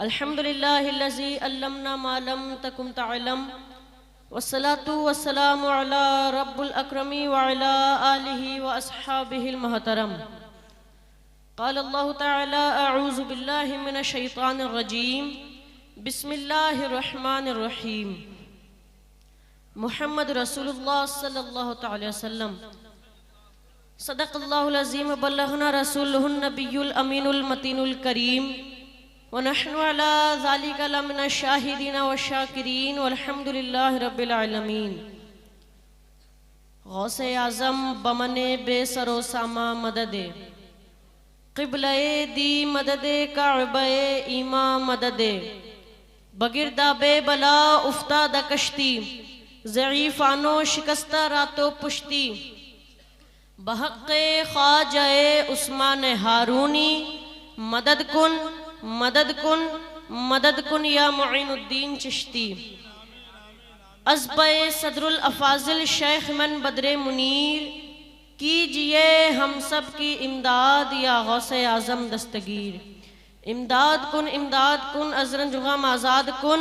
अल्हम्दुलिल्लाहिल्लज़ी अल्लमना मा लम तकुन तअलम वस्सलातु वस्सलामु अला रब्बिल अक्रमी व अला आलिहि व अस्हाबिहिल मुहतरम। क़ाल अल्लाहु तआला अऊज़ु बिल्लाहि मिनश शैतानिर रजीम बिस्मिल्लाहिर रहमानिर रहीम। मुहम्मद रसूलुल्लाह सल्लल्लाहु अलैहि वसल्लम सदक़ल्लाहुल अज़ीम बल्लगना रसूलुहुन नबियुल अमीनुल मतीनुल करीम व नहनु अला ज़ालिका लमिनश शाहिदीन व शाकिरीन वल्हम्दुलिल्लाहि रब्बिल आलमीन। गौसे आज़म बमने बेसरो सामा मददे क़िबले दी मददे काबे ईमा मददे बगिरदा बेबला उफ्तादा कश्ती ज़ईफ़ानो शिकस्ता रातो पुश्ती बहक़े ख्वाजाए उस्मान हारूनी मदद कुन मदद कुन मदद कुन या मुईनुद्दीन चिश्ती। अज़्बे सदरुल अफ़ाज़िल शेख मन बदरे मुनीर कीजिए हम सब की इमदाद या गौसे आज़म दस्तगीर। इमदाद कुन अज़रन जुगाम आज़ाद कुन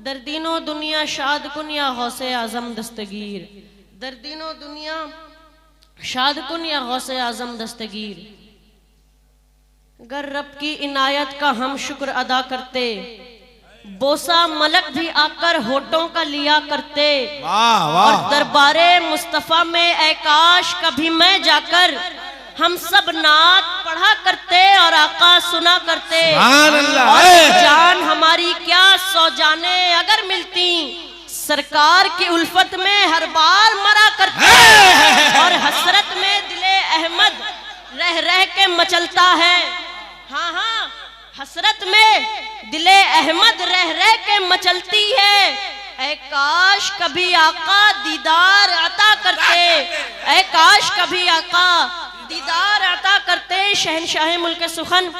दर्दीनो दुनिया शाद कुन या गौसे आज़म दस्तगीर। दर्दीनो दुनिया शाद कुन या गौसे आज़म दस्तगीर। गर रब की इनायत का हम शुक्र अदा करते बोसा मलक भी आकर होठों का लिया करते। और दरबारे मुस्तफ़ा में ऐ काश कभी मैं जाकर हम सब नात पढ़ा करते और आका सुना करते। और जान हमारी क्या सौ जाने अगर मिलती सरकार की उल्फत में हर बार मरा करते। और हसरत में दिले अहमद रह रह के मचलता है। हाँ हाँ हसरत में दिले अहमद रह रह के मचलती है। ऐ काश कभी आका दीदार अता करते। ऐ काश कभी आका दीदार अता करते। शहनशाह मुल्क सुखन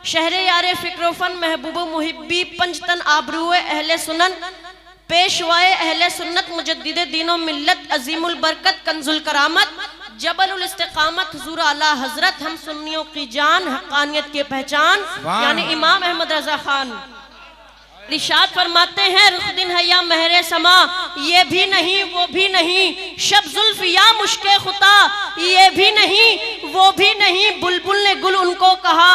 शहरे यारे फिक्रोफन महबूब मुहिब्बी पंजतन आबरूए अहले सुनन पेशवाए अहले सुन्नत मुजद्दिदे दीनो मिल्लत अजीमुल बरकत कंजुल करामत जबलुल इस्तिकामत हुजूर आला हजरत हम सुन्नियों की जान हक्कानियत की पहचान यानी इमाम अहमद रजा खान इरशाद फरमाते हैं रुख दिन है या महरे समा ये भी नहीं वो भी नहीं शब जुल्फ या मुश्के खुता ये भी नहीं वो भी नहीं बुलबुल ने गुल उनको कहा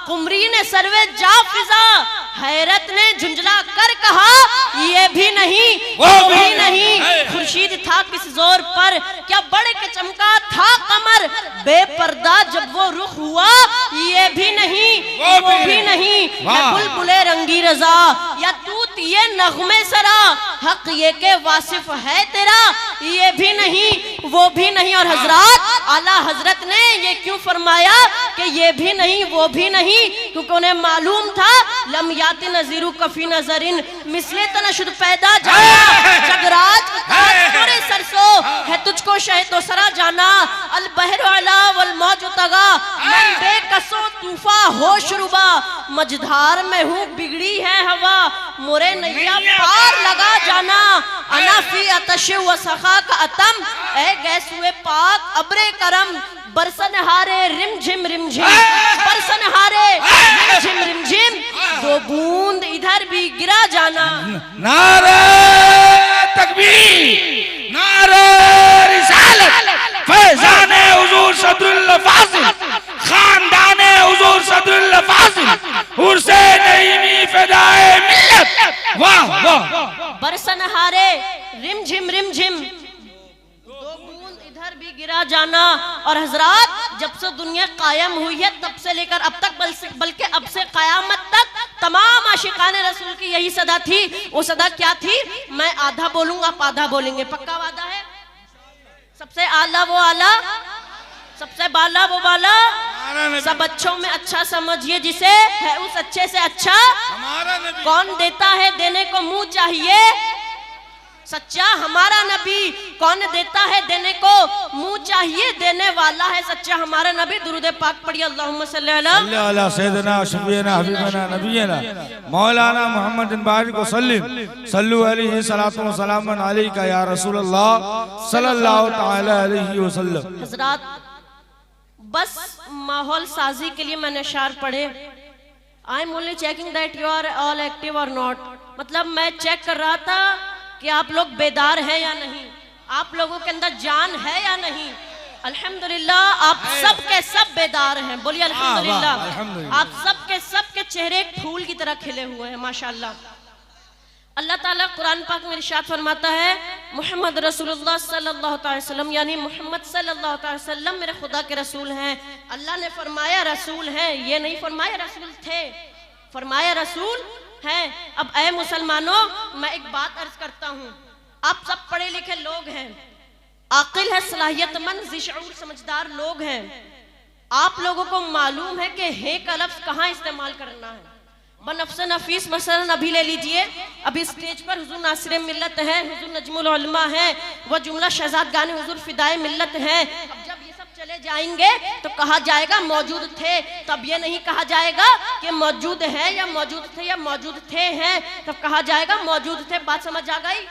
कुमरी ने सरवे जा फिजा हैरत ने झुंझला कर कहा ये भी नहीं वो भी नहीं। खुर्शीद था किस जोर पर क्या बढ़ के चमका था कमर बेपर्दा जब वो रुख हुआ ये भी नहीं वो भी नहीं। बुलबुले रंगी रजा या तूत ये नगमे सरा हक ये के वासिफ है तेरा ये भी नहीं वो भी नहीं। और हजरत आला हजरत ने ये क्यों फरमाया कि ये भी नहीं वो भी नहीं क्योंकि उन्हें मालूम था लम याति नजीरू कफी नजरिन मिसले तनशुद पैदा जाना जगराज पूरे सरसो है तुझको शह तो सरा जाना अल बहर अला वल मौज तगा मन बेकसो तूफा होश रुबा मझधार में हूँ बिगड़ी है हवा मोरे नैया पार लगा जाना अनाफी अतश व सखा का अतम ए गैस हुए पाक अब्रे करम बरसन हारे रिमझिम बरसन हारे रिमझिम दो बूंद इधर भी गिरा जाना। नारे तकबीर नारे रिसालत फैज़ाने हुजूर सदरुल फाजिल खानदाने हुजूर सदरुल फाजिल हुसैन नईमी फ़िदाए मिल्लत वाह वाह। बरसन हारे रिमझिम दो बूंद इधर भी गिरा जाना। और हजरात जब से दुनिया कायम हुई है तब से लेकर अब तक बल्कि अब से कयामत तक तमाम आशिकाने रसूल की यही सदा थी। वो सदा क्या थी? मैं आधा बोलूंगा आप आधा बोलेंगे, पक्का वादा है? सबसे आला वो आला सबसे बाला वो बाला सब अच्छों में अच्छा समझिए जिसे है उस अच्छे से अच्छा कौन देता है देने को मुंह चाहिए सच्चा हमारा नबी कौन देता है देने को मुंह चाहिए देने वाला है सच्चा हमारा नबी। दुरूद पाक पढ़िए अल्लाहुम्मा सल्ली अला सय्यदना शफीना हबीबना नबीना मौलाना मुहम्मद बारिक वसल्लम सल्लु अलैहि सलातु व सलामन अलैका या रसूल अल्लाह सल्लल्लाहु तआला अलैहि वसल्लम। हजरात बस माहौल साजी के लिए मैंने अशार पढ़े I am only checking that you are all active और नॉट, मतलब मैं चेक कर रहा था कि आप लोग बेदार हैं या नहीं, आप लोगों के अंदर जान है या नहीं। अल्हम्दुलिल्लाह आप सब के सब बेदार हैं, बोलिए अल्हम्दुलिल्लाह। आप सब के चेहरे एक फूल की तरह खिले हुए हैं माशाअल्लाह। अल्लाह ताला कुरान पाक में इरशाद फरमाता है मोहम्मद रसूलुल्लाह सल्लल्लाहु अलैहि वसल्लम, यानी मोहम्मद सल्लल्लाहु अलैहि वसल्लम मेरे खुदा के रसूल हैं। अल्लाह ने फरमाया रसूल हैं, ये नहीं फरमाया रसूल थे, फरमाया रसूल हैं। अब ऐ मुसलमानों, मैं एक बात अर्ज करता हूँ, आप सब पढ़े लिखे लोग हैं, आकिल है, सलाहियतमंद, ज़िशऊर, समझदार लोग हैं। आप लोगों को मालूम है कि हे का लफ्ज़ कहाँ इस्तेमाल करना है। बनफ्स नफीस मसलन अभी ले लीजिए, अभी स्टेज पर हुजूर नासिर मिल्लत है, हुजूर नजमुल उलमा है, वह जुमला शहजाद गाने हुजूर फिदाए मिल्लत है। अब जब ये सब चले जाएंगे तो कहा जाएगा मौजूद थे, तब ये नहीं कहा जाएगा कि मौजूद है या मौजूद थे या मौजूद थे हैं, तब कहा जाएगा मौजूद थे। बात समझ आ गई।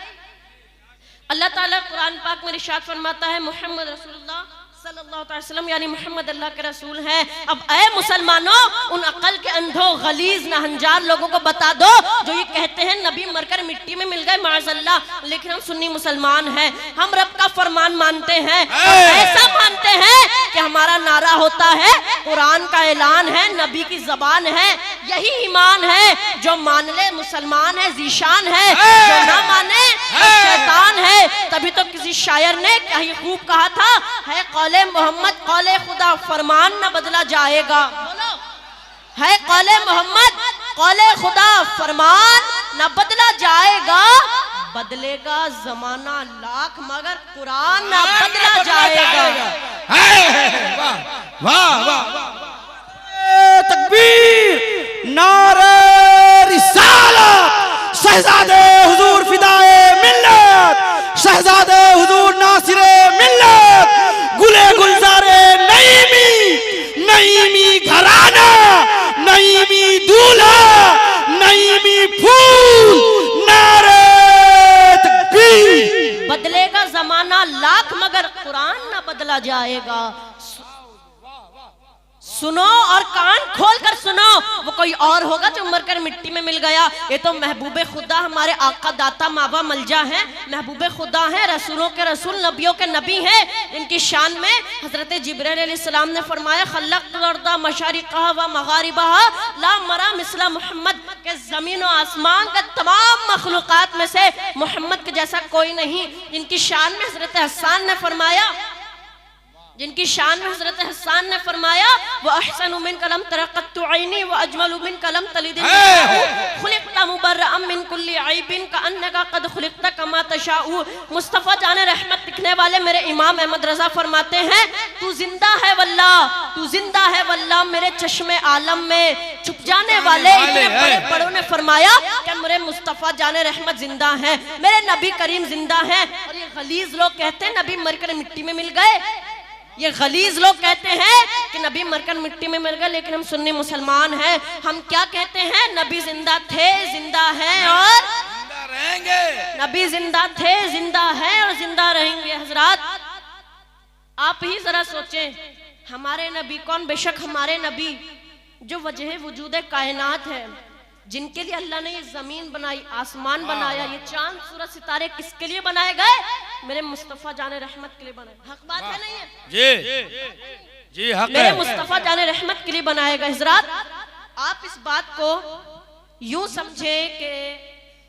अल्लाह ताला कुरान पाक में इरशाद फरमाता है मोहम्मद रसूलुल्लाह सल्लल्लाहु अलैहि वसल्लम, यानी मोहम्मद अल्लाह के रसूल हैं। अब ऐ मुसलमानों, उन अकल के अंधों, गलीज, नहंजार लोगों को बता दो जो ये कहते हैं नबी मरकर मिट्टी में मिल गए माज़अल्लाह, लेकिन हम सुन्नी मुसलमान हैं, हम रब का फरमान मानते हैं, ऐसा मानते हैं कि हमारा नारा होता है कुरान का ऐलान है, नबी की जबान है, यही ईमान है। जो मान ले मुसलमान है, जीशान है, जो ना माने शैतान है। तभी तो किसी शायर ने क्या ही खूब कहा था, है कौले मोहम्मद कौले खुदा, फरमान न बदला जाएगा। बोलो, है कौले मोहम्मद कौले खुदा, फरमान न बदला जाएगा। बदलेगा जमाना लाख मगर कुरान न बदला जाएगा। वाह वाह वाह, तकबीर, नारे रिसालत, शहजादे हुजूर फिदाए मिल्लत, शहजादे हुजूर नासिरे मिल्लत, गुले गुलजारे नईमी, नईमी घराना, नईमी दूल्हा, नईमी फूल, नारे तकबीर। बदलेगा जमाना लाख मगर कुरान न बदला जाएगा। सुनो और कान खोल कर सुनो, वो कोई और होगा जो मरकर मिट्टी में मिल गया। ये तो महबूबे खुदा, हमारे आका दाता मावा मलजा हैं, महबूबे खुदा हैं, रसूलों के रसूल, नबियों के नबी हैं। इनकी शान में हजरत जिब्रील अलैहिस्सलाम ने फरमाया खल्लक़्तुल अर्दा मशारिक़हा व मग़ारिबहा ला मरा मिस्ला मोहम्मद, के जमीन और आसमान के तमाम मखलूक़ात में से मोहम्मद के जैसा कोई नहीं। इनकी शान में हजरत हसन ने फरमाया, जिनकी शान में हजरत हसन ने फरमाया वो अहसनु मिन कलम तरक़्तु ऐनी व अजमलु मिन कलम तलिद खुलिक़्ता मुबर्रअम मिन कुल्ली ऐबिन कअन्नका क़द खुलिक़्ता कमा तशाउ। मुस्तफ़ा जाने रहमत लिखने वाले मेरे इमाम अहमद रज़ा फरमाते हैं, तू जिंदा है वल्लाह, तू जिंदा है वल्लाह, मेरे चश्मे आलम में छुप जाने वाले इतने बड़े बड़ों ने फरमाया कि मेरे मुस्तफ़ा जाने रहमत जिंदा है, मेरे नबी करीम जिंदा है। और ये गलीज लोग कहते हैं नबी मरकर मिट्टी में मिल गए, ये गलीज लोग कहते हैं कि नबी मरकर मिट्टी में मिल गए, लेकिन हम सुन्नी मुसलमान हैं। हम क्या कहते हैं, नबी जिंदा थे, जिंदा हैं और जिंदा रहेंगे। नबी जिंदा थे, जिंदा हैं और जिंदा रहेंगे। हजरात आप ही जरा सोचें, हमारे नबी कौन? बेशक हमारे नबी जो वजह वजूद कायनात है, जिनके लिए अल्लाह ने ये जमीन बनाई, आसमान बनाया, ये चांद सूरज सितारे किसके लिए बनाए गए? मेरे मुस्तफ़ा जाने रहमत के लिए बनाए। हक बात है नहीं है? जी जी हक है। मेरे मुस्तफ़ा जाने रहमत के लिए बनाए गए। हजरात आप इस बात को यूं समझें कि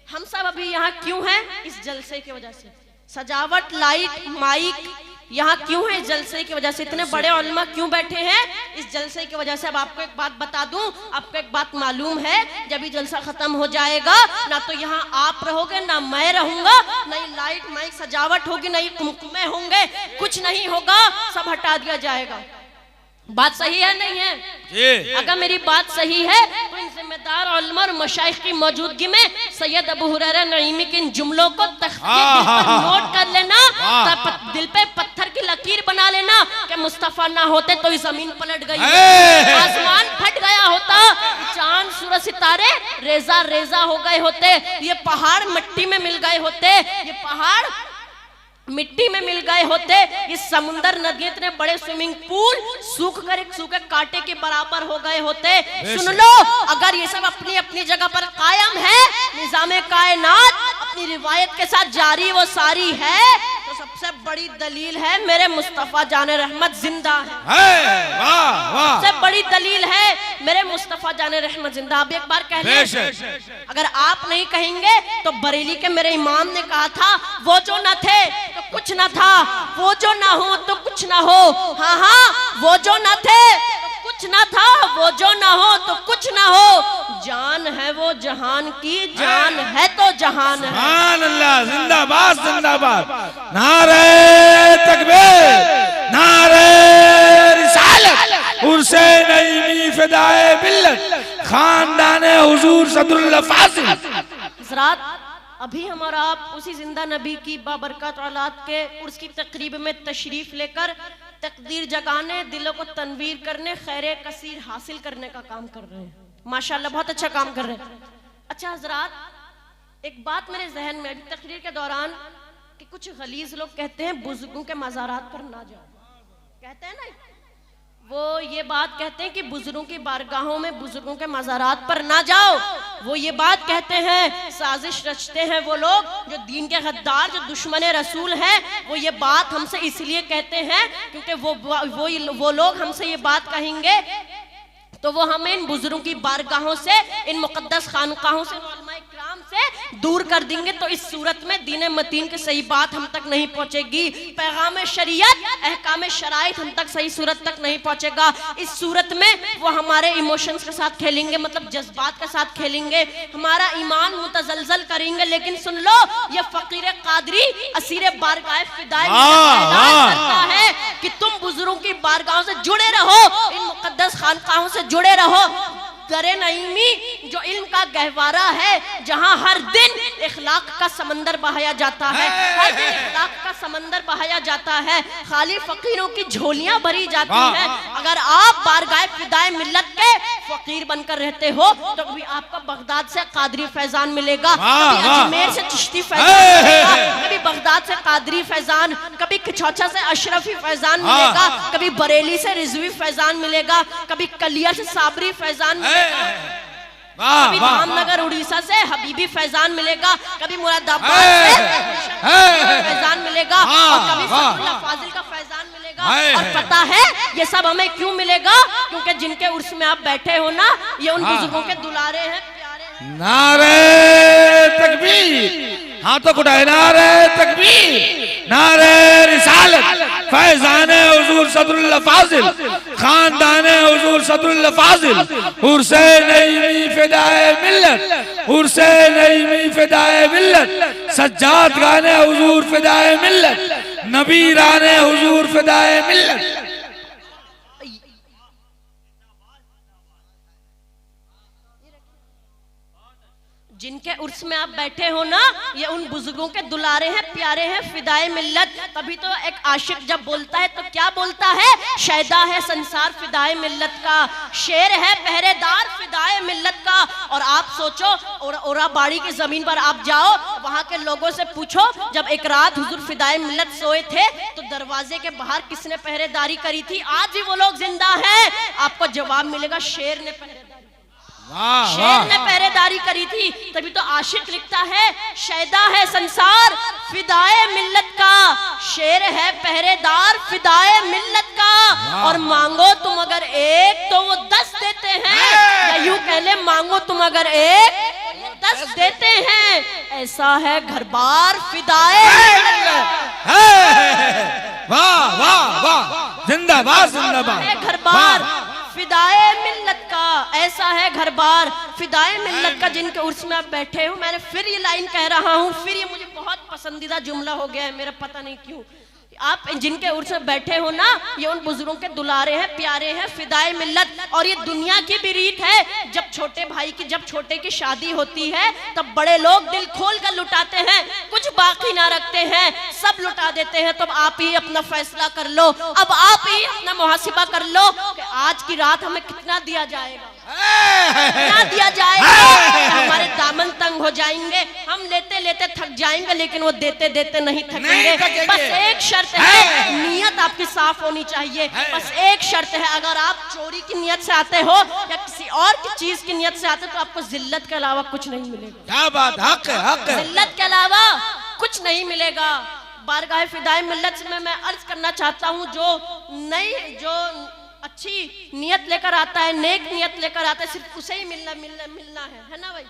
हम सब अभी यहाँ क्यों हैं? इस जलसे की वजह से। सजावट, लाइट, माइक यहाँ क्यों है? इस जलसे की वजह से। इतने बड़े उलमा क्यों बैठे हैं? इस जलसे की वजह से। अब आपको एक बात बता दूं, आपको एक बात मालूम है, जब ये जलसा खत्म हो जाएगा ना तो यहाँ आप रहोगे, ना मैं रहूंगा, ना ही लाइट माइक सजावट होगी, ना ही कुमकुमे होंगे, कुछ नहीं होगा, सब हटा दिया जाएगा। बात सही है नहीं है? जी। अगर मेरी बात सही है तो इन जिम्मेदार उलमा और मशाइख की मौजूदगी में सैयद अबू हुरैरा नईमी के इन जुमलों को नोट कर लेना, दिल पे पत्थर की लकीर बना लेना कि मुस्तफा ना होते तो इस जमीन पलट गई, आसमान फट गया होता, चांद सूरज सितारे रेजा रेजा हो गए होते, ये पहाड़ मिट्टी में मिल गए होते, ये पहाड़ मिट्टी में मिल गए होते, इस समुंदर नदी इतने बड़े स्विमिंग पूल सूख कर एक सूखे कांटे के बराबर हो गए होते। सुन लो, अगर ये सब अपनी अपनी जगह पर कायम है, निजामे कायनात अपनी रिवायत के साथ जारी वो सारी है, तो सबसे बड़ी दलील है मेरे मुस्तफा जाने रहमत जिंदा है। सबसे बड़ी दलील है मेरे मुस्तफा जाने रहमत जिंदा। अब एक बार कह लें, अगर आप नहीं कहेंगे तो बरेली के मेरे इमाम ने कहा था, वो जो न थे तो कुछ न था, वो जो ना हो तो कुछ ना हो। हाँ हाँ, वो जो न थे तो कुछ ना था, वो जो ना हो तो कुछ ना हो। जान है वो जहान की, जान है तो जहान है। सुभान अल्लाह, जिंदाबाद जिंदाबाद। नारे तकबीर, नारे रिसालत, उर्से नईमी फिदाए मिल्लत, खानदाने हुजूर सदरुल फाजिल। हज़रात, अभी हमारा आप उसी जिंदा नबी की बाबरकत औलाद के उर्स की तकरीब में तशरीफ लेकर तकदीर जगाने, दिलों को तनवीर करने, खैर कसीर हासिल करने का काम कर रहे हैं। माशाल्लाह बहुत अच्छा काम कर रहे हैं। अच्छा हजरात, एक बात मेरे जहन में अभी तकरीर के दौरान कि कुछ गलीज लोग कहते हैं बुजुर्गों के मज़ारात पर ना जाओ, कहते हैं ना, वो ये बात कहते हैं कि बुजुर्गों की बारगाहों में, बुजुर्गों के मज़ारात पर ना जाओ। वो ये बात कहते हैं, साजिश रचते हैं वो लोग जो दीन के गद्दार, जो दुश्मन रसूल हैं। वो ये बात हमसे इसलिए कहते हैं क्योंकि वो लोग हमसे ये बात कहेंगे तो वो हमें इन बुजुर्गों की बारगाहों से, इन मुकद्दस खानकाहों से, उलमाए किराम से दूर कर देंगे। तो इस सूरत में दीन मतीन की सही बात हम तक नहीं पहुंचेगी, पैगाम शरीयत, अहकाम शराइत हम तक सही सूरत तक नहीं पहुंचेगा। इस सूरत में वो हमारे इमोशंस के साथ खेलेंगे, मतलब जज्बात के साथ खेलेंगे, हमारा ईमान मुतजलजल करेंगे। लेकिन सुन लो, ये फकीर कादरी असीर बारगाह फिदाए ऐलान करता है कि तुम बुजुर्गों की बारगाहों से जुड़े रहो, इन मुकद्दस खानकाहों से जुड़े रहो। दरे नईमी जो इल्म का गहवारा है, जहां हर दिन इखलाक का समंदर बहाया जाता है, हर दिन इखलाक का समंदर बहाया जाता है, खाली फकीरों की झोलियां भरी जाती हैं। अगर आप बारगाह फिदाए मिल्लत के फकीर बनकर रहते हो तो कभी आपको बगदाद से कादरी फैजान मिलेगा, कभी अजमेर से चिश्ती फैजान मिलेगा, कभी बगदाद से कादरी फैजान, कभी खिचौछा से अशरफी फैजान मिलेगा, कभी बरेली से रिजवी फैजान मिलेगा, कभी कलिया से साबरी फैजान मिलेगा, कभी धामनगर उड़ीसा से हबीबी फैजान मिलेगा, कभी मुरादाबाद से फैजान मिलेगा, और कभी फाजिल का फैजान मिलेगा। और पता है ये सब हमें क्यों मिलेगा? क्योंकि जिनके उर्स में आप बैठे हो ना, ये उन बुजुर्गों के दुलारे हैं, प्यारे हैं। नारे तकबीर, हाथों को उठाए, नारे तकबीर, नारे रिसालत, फैजाने हुजूर सदरुल फाजिल, खानदाने हुजूर सदरुल फाजिल, उर्से नईमी फिदाए मिल्लत, उर्से नईमी फिदाए मिल्लत, सज्जाद गाने हुजूर फिदाए मिल्लत, नबी राने हुजूर फिदाए मिल्लत। जिनके उर्स में आप बैठे हो ना, ये उन बुजुर्गों के दुलारे हैं, प्यारे हैं, फिदाए मिल्लत। तभी तो एक आशिक जब बोलता है तो क्या बोलता है? शैदा है संसार फिदाए मिल्लत का, शेर है पहरेदार फिदाए मिल्लत का। और आप सोचो, ओराबाड़ी की जमीन पर आप जाओ, वहां के लोगों से पूछो, जब एक रात हुजूर फिदाए मिल्लत सोए थे तो दरवाजे के बाहर किसने पहरेदारी करी थी? आज भी वो लोग जिंदा हैं। आपको जवाब मिलेगा, शेर ने पहरेदारी, शेर ने पहरेदारी करी थी। तभी तो आशिक लिखता है, शैदा है संसार फिदाए मिल्लत का, शेर है पहरेदार फिदाए मिल्लत का। और मांगो तुम अगर एक तो वो 10 देते हैं, या यूं कह ले, मांगो तुम अगर एक 10 देते हैं। ऐसा है घर बार फिदाए मिल्लत। वाह वाह वाह, जिंदाबाद जिंदाबाद। घर बार फिदाए मिल्लत का, ऐसा है घर बार फिदाए मिल्लत का, जिनके उर्स में आप बैठे हो। मैंने फिर ये लाइन कह रहा हूँ, फिर ये मुझे बहुत पसंदीदा जुमला हो गया है मेरा, पता नहीं क्यों। आप जिनके उर्स में बैठे हो ना, ये उन बुजुर्गों के दुलारे हैं, प्यारे हैं, फिदाए मिल्लत। और ये दुनिया की भी रीत है, जब छोटे भाई की, जब छोटे की शादी होती है तब बड़े लोग दिल खोल कर लुटाते हैं, कुछ बाकी ना रखते हैं, सब लुटा देते हैं। तो अब आप ही अपना फैसला कर लो, अब आप ही अपना मुहासिबा कर लो कि आज की रात हमें कितना दिया जाएगा, कितना दिया जाएगा। हमारे दामन तंग हो जाएंगे, हम लेते लेते थक जाएंगे, लेकिन वो देते देते नहीं थकेंगे। बस एक शर्त है, नियत आपकी साफ होनी चाहिए। बस एक शर्त है, अगर आप चोरी की नियत से आते हो या किसी और की चीज की नियत से आते हो तो आपको जिल्लत के अलावा कुछ नहीं मिलेगा। क्या बात, हक है, हक है। जिल्लत के अलावा कुछ नहीं मिलेगा। बारगाह फिदाए मिल्लत में मैं अर्ज करना चाहता हूँ, जो अच्छी नियत लेकर आता है, नेक नियत लेकर आता है, सिर्फ उसे ही मिलना है ना भाई,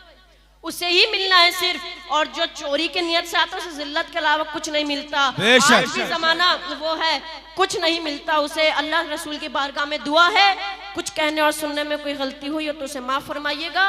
उसे ही मिलना है सिर्फ। और जो चोरी की नियत से आता है उसे जिल्लत के अलावा कुछ नहीं मिलता। आज भी जमाना वो है, कुछ नहीं मिलता उसे। अल्लाह रसूल की बारगाह में दुआ है, कुछ कहने और सुनने में कोई गलती हुई हो तो उसे माफ फरमाइएगा।